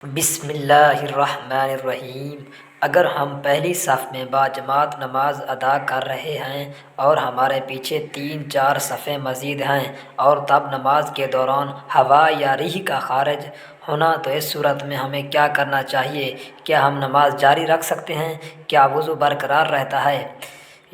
بسم اللہ الرحمن الرحیم۔ اگر ہم پہلی صف میں باجماعت نماز ادا کر رہے ہیں اور ہمارے پیچھے 3-4 صفیں مزید ہیں اور تب نماز کے دوران ہوا یا ریح کا خارج ہونا، تو اس صورت میں ہمیں کیا کرنا چاہیے؟ کیا ہم نماز جاری رکھ سکتے ہیں؟ کیا وضو برقرار رہتا ہے؟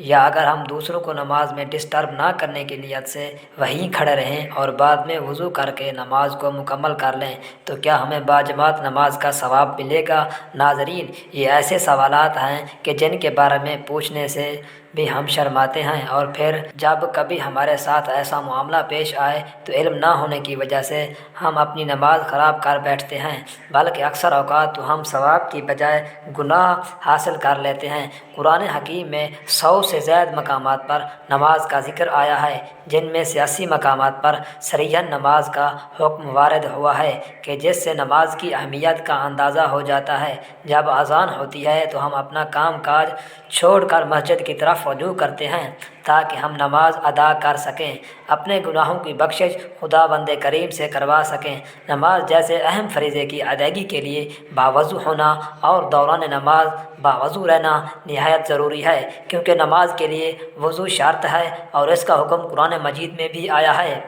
یا اگر ہم دوسروں کو نماز میں ڈسٹرب نہ کرنے کی نیت سے وہیں کھڑے رہیں اور بعد میں وضو کر کے نماز کو مکمل کر لیں تو کیا ہمیں باجماعت نماز کا ثواب ملے گا؟ ناظرین، یہ ایسے سوالات ہیں کہ جن کے بارے میں پوچھنے سے بھی ہم شرماتے ہیں، اور پھر جب کبھی ہمارے ساتھ ایسا معاملہ پیش آئے تو علم نہ ہونے کی وجہ سے ہم اپنی نماز خراب کر بیٹھتے ہیں، بلکہ اکثر اوقات تو ہم ثواب کی بجائے گناہ حاصل کر لیتے ہیں۔ قرآن حکیم میں 100 سے زائد مقامات پر نماز کا ذکر آیا ہے، جن میں سے 80 مقامات پر صریحاً نماز کا حکم وارد ہوا ہے کہ جس سے نماز کی اہمیت کا اندازہ ہو جاتا ہے۔ جب اذان ہوتی ہے تو ہم اپنا کام کاج چھوڑ کر مسجد کی طرف رجوع کرتے ہیں تاکہ ہم نماز ادا کر سکیں، اپنے گناہوں کی بخشش خداوند کریم سے کروا سکیں۔ نماز جیسے اہم فریضے کی ادائیگی کے لیے باوضو ہونا اور دوران نماز باوضو رہنا نہایت ضروری ہے، کیونکہ نماز کے لیے وضو شرط ہے اور اس کا حکم قرآن مجید میں بھی آیا ہے۔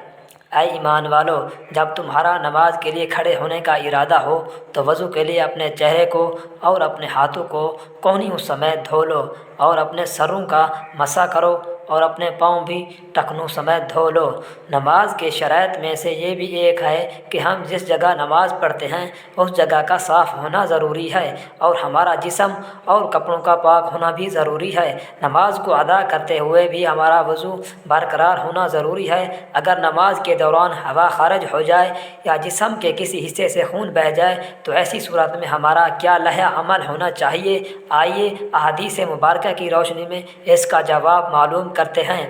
اے ایمان والو، جب تمہارا نماز کے لیے کھڑے ہونے کا ارادہ ہو تو وضو کے لیے اپنے چہرے کو اور اپنے ہاتھوں کو کونیوں سمیت دھو لو اور اپنے سروں کا مسح کرو اور اپنے پاؤں بھی ٹخنوں سمیت دھو لو۔ نماز کے شرائط میں سے یہ بھی ایک ہے کہ ہم جس جگہ نماز پڑھتے ہیں اس جگہ کا صاف ہونا ضروری ہے اور ہمارا جسم اور کپڑوں کا پاک ہونا بھی ضروری ہے۔ نماز کو ادا کرتے ہوئے بھی ہمارا وضو برقرار ہونا ضروری ہے۔ اگر نماز کے دوران ہوا خارج ہو جائے یا جسم کے کسی حصے سے خون بہہ جائے تو ایسی صورت میں ہمارا کیا لائحہ عمل ہونا چاہیے؟ آئیے احادیث مبارکہ کی روشنی میں اس کا جواب معلوم کرتے ہیں۔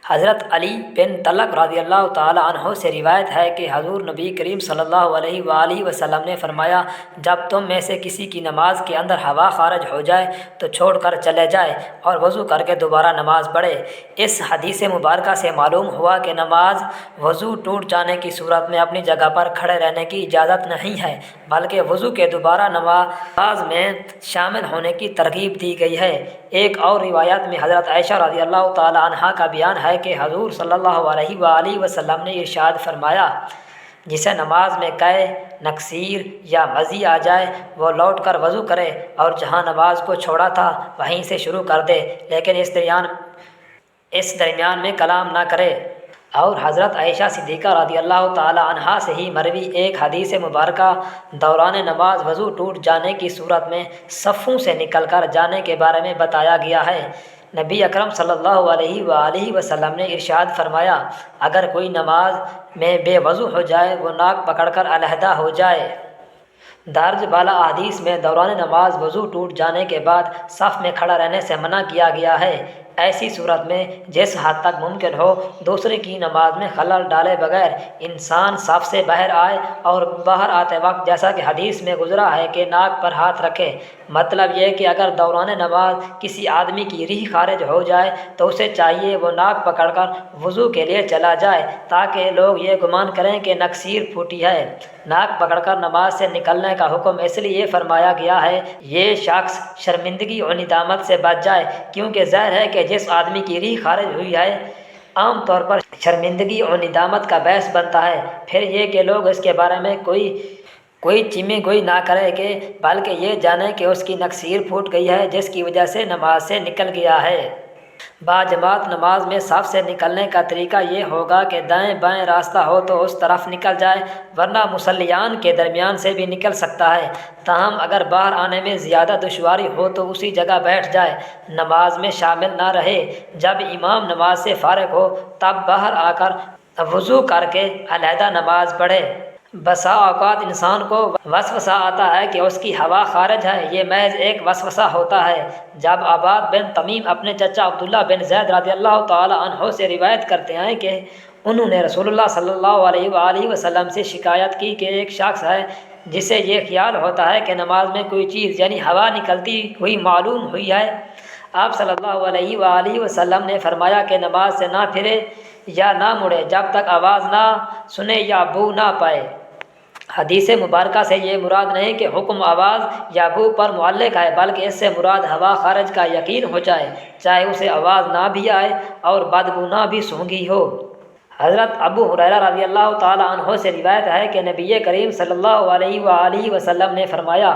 حضرت علی بن طلق رضی اللہ تعالی عنہ سے روایت ہے کہ حضور نبی کریم صلی اللہ علیہ وآلہ وسلم نے فرمایا، جب تم میں سے کسی کی نماز کے اندر ہوا خارج ہو جائے تو چھوڑ کر چلے جائے اور وضو کر کے دوبارہ نماز پڑھے۔ اس حدیث مبارکہ سے معلوم ہوا کہ نماز وضو ٹوٹ جانے کی صورت میں اپنی جگہ پر کھڑے رہنے کی اجازت نہیں ہے، بلکہ وضو کے دوبارہ نماز میں شامل ہونے کی ترغیب دی گئی ہے۔ ایک اور روایت میں حضرت عائشہ رضی اللہ تعالی عنہا کا بیان ہے کہ حضور صلی اللہ علیہ وآلہ وسلم نے ارشاد فرمایا، جسے نماز میں قے، نکسیر یا مزی آ جائے وہ لوٹ کر وضو کرے اور جہاں نماز کو چھوڑا تھا وہیں سے شروع کر دے، لیکن اس درمیان میں کلام نہ کرے۔ اور حضرت عائشہ صدیقہ رضی اللہ تعالی عنہا سے ہی مروی ایک حدیث مبارکہ دوران نماز وضو ٹوٹ جانے کی صورت میں صفوں سے نکل کر جانے کے بارے میں بتایا گیا ہے۔ نبی اکرم صلی اللہ علیہ وآلہ وسلم نے ارشاد فرمایا، اگر کوئی نماز میں بے وضو ہو جائے وہ ناک پکڑ کر علیحدہ ہو جائے۔ درج بالا احادیث میں دوران نماز وضو ٹوٹ جانے کے بعد صف میں کھڑا رہنے سے منع کیا گیا ہے۔ ایسی صورت میں جس حد تک ممکن ہو دوسرے کی نماز میں خلل ڈالے بغیر انسان صف سے باہر آئے اور باہر آتے وقت جیسا کہ حدیث میں گزرا ہے کہ ناک پر ہاتھ رکھے۔ مطلب یہ کہ اگر دوران نماز کسی آدمی کی ریح خارج ہو جائے تو اسے چاہیے وہ ناک پکڑ کر وضو کے لیے چلا جائے تاکہ لوگ یہ گمان کریں کہ نکسیر پھوٹی ہے۔ ناک پکڑ کر نماز سے نکلنے کا حکم اس لیے فرمایا گیا ہے یہ شخص شرمندگی اور ندامت سے بچ جائے، کیونکہ ظاہر ہے کہ جس آدمی کی ریح خارج ہوئی ہے عام طور پر شرمندگی اور ندامت کا باعث بنتا ہے۔ پھر یہ کہ لوگ اس کے بارے میں کوئی چیمے گوئی نہ کرے کہ بلکہ یہ جانیں کہ اس کی نکسیر پھوٹ گئی ہے جس کی وجہ سے نماز سے نکل گیا ہے۔ باجماعت نماز میں صف سے نکلنے کا طریقہ یہ ہوگا کہ دائیں بائیں راستہ ہو تو اس طرف نکل جائے، ورنہ مصلیان کے درمیان سے بھی نکل سکتا ہے۔ تاہم اگر باہر آنے میں زیادہ دشواری ہو تو اسی جگہ بیٹھ جائے، نماز میں شامل نہ رہے۔ جب امام نماز سے فارغ ہو تب باہر آ کر وضو کر کے علیحدہ نماز پڑھے۔ بسا اوقات انسان کو وسوسہ آتا ہے کہ اس کی ہوا خارج ہے، یہ محض ایک وسوسہ ہوتا ہے۔ جب عباد بن تمیم اپنے چچا عبداللہ بن زید رضی اللہ تعالی عنہ سے روایت کرتے ہیں کہ انہوں نے رسول اللہ صلی اللہ علیہ وآلہ وسلم سے شکایت کی کہ ایک شخص ہے جسے یہ خیال ہوتا ہے کہ نماز میں کوئی چیز یعنی ہوا نکلتی ہوئی معلوم ہوئی ہے۔ آپ صلی اللہ علیہ وآلہ وسلم نے فرمایا کہ نماز سے نہ پھرے یا نہ مڑے جب تک آواز نہ سنے یا بو نہ پائے۔ حدیث مبارکہ سے یہ مراد نہیں کہ حکم آواز یا بو پر معلق ہے، بلکہ اس سے مراد ہوا خارج کا یقین ہو جائے، چاہے اسے آواز نہ بھی آئے اور بدبو نہ بھی سونگھی ہو۔ حضرت ابو ہریرہ رضی اللہ تعالیٰ عنہ سے روایت ہے کہ نبی کریم صلی اللہ علیہ وآلہ وسلم نے فرمایا،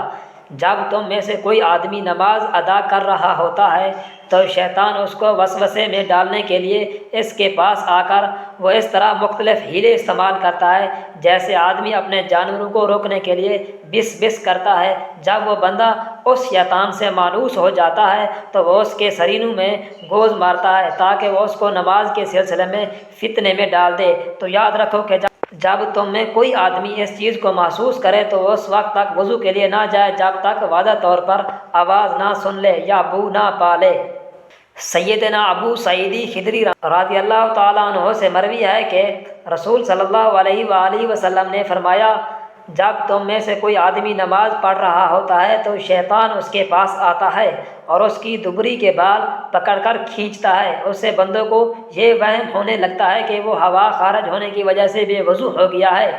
جب تم میں سے کوئی آدمی نماز ادا کر رہا ہوتا ہے تو شیطان اس کو وسوسے میں ڈالنے کے لیے اس کے پاس آ کر وہ اس طرح مختلف ہیلے استعمال کرتا ہے جیسے آدمی اپنے جانوروں کو روکنے کے لیے بس بس کرتا ہے۔ جب وہ بندہ اس شیطان سے مانوس ہو جاتا ہے تو وہ اس کے سرینوں میں گوز مارتا ہے تاکہ وہ اس کو نماز کے سلسلے میں فتنے میں ڈال دے۔ تو یاد رکھو کہ جب تم میں کوئی آدمی اس چیز کو محسوس کرے تو وہ اس وقت تک وضو کے لیے نہ جائے جب تک واضح طور پر آواز نہ سن لے یا بو نہ پا لے۔ سیدنا ابو سعید خدری رضی اللہ تعالیٰ عنہ سے مروی ہے کہ رسول صلی اللہ علیہ وآلہ وسلم نے فرمایا، جب تم میں سے کوئی آدمی نماز پڑھ رہا ہوتا ہے تو شیطان اس کے پاس آتا ہے اور اس کی دبری کے بال پکڑ کر کھینچتا ہے۔ اس سے بندوں کو یہ وہم ہونے لگتا ہے کہ وہ ہوا خارج ہونے کی وجہ سے بے وضو ہو گیا ہے۔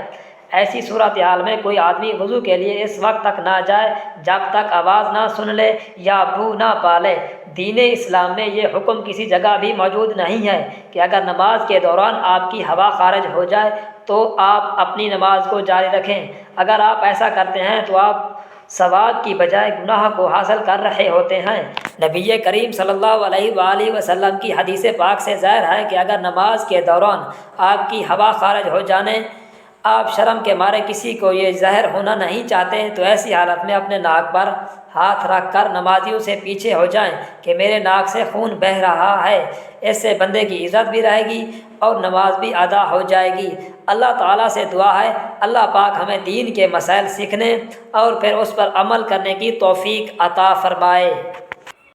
ایسی صورتحال میں کوئی آدمی وضو کے لیے اس وقت تک نہ جائے جب تک آواز نہ سن لے یا بو نہ پا لے۔ دین اسلام میں یہ حکم کسی جگہ بھی موجود نہیں ہے کہ اگر نماز کے دوران آپ کی ہوا خارج ہو جائے تو آپ اپنی نماز کو جاری رکھیں۔ اگر آپ ایسا کرتے ہیں تو آپ ثواب کی بجائے گناہ کو حاصل کر رہے ہوتے ہیں۔ نبی کریم صلی اللہ علیہ وآلہ وسلم کی حدیث پاک سے ظاہر ہے کہ اگر نماز کے دوران آپ کی ہوا خارج ہو جانے آپ شرم کے مارے کسی کو یہ ظاہر ہونا نہیں چاہتے تو ایسی حالت میں اپنے ناک پر ہاتھ رکھ کر نمازیوں سے پیچھے ہو جائیں کہ میرے ناک سے خون بہہ رہا ہے۔ اس سے بندے کی عزت بھی رہے گی اور نماز بھی ادا ہو جائے گی۔ اللہ تعالیٰ سے دعا ہے اللہ پاک ہمیں دین کے مسائل سیکھنے اور پھر اس پر عمل کرنے کی توفیق عطا فرمائے۔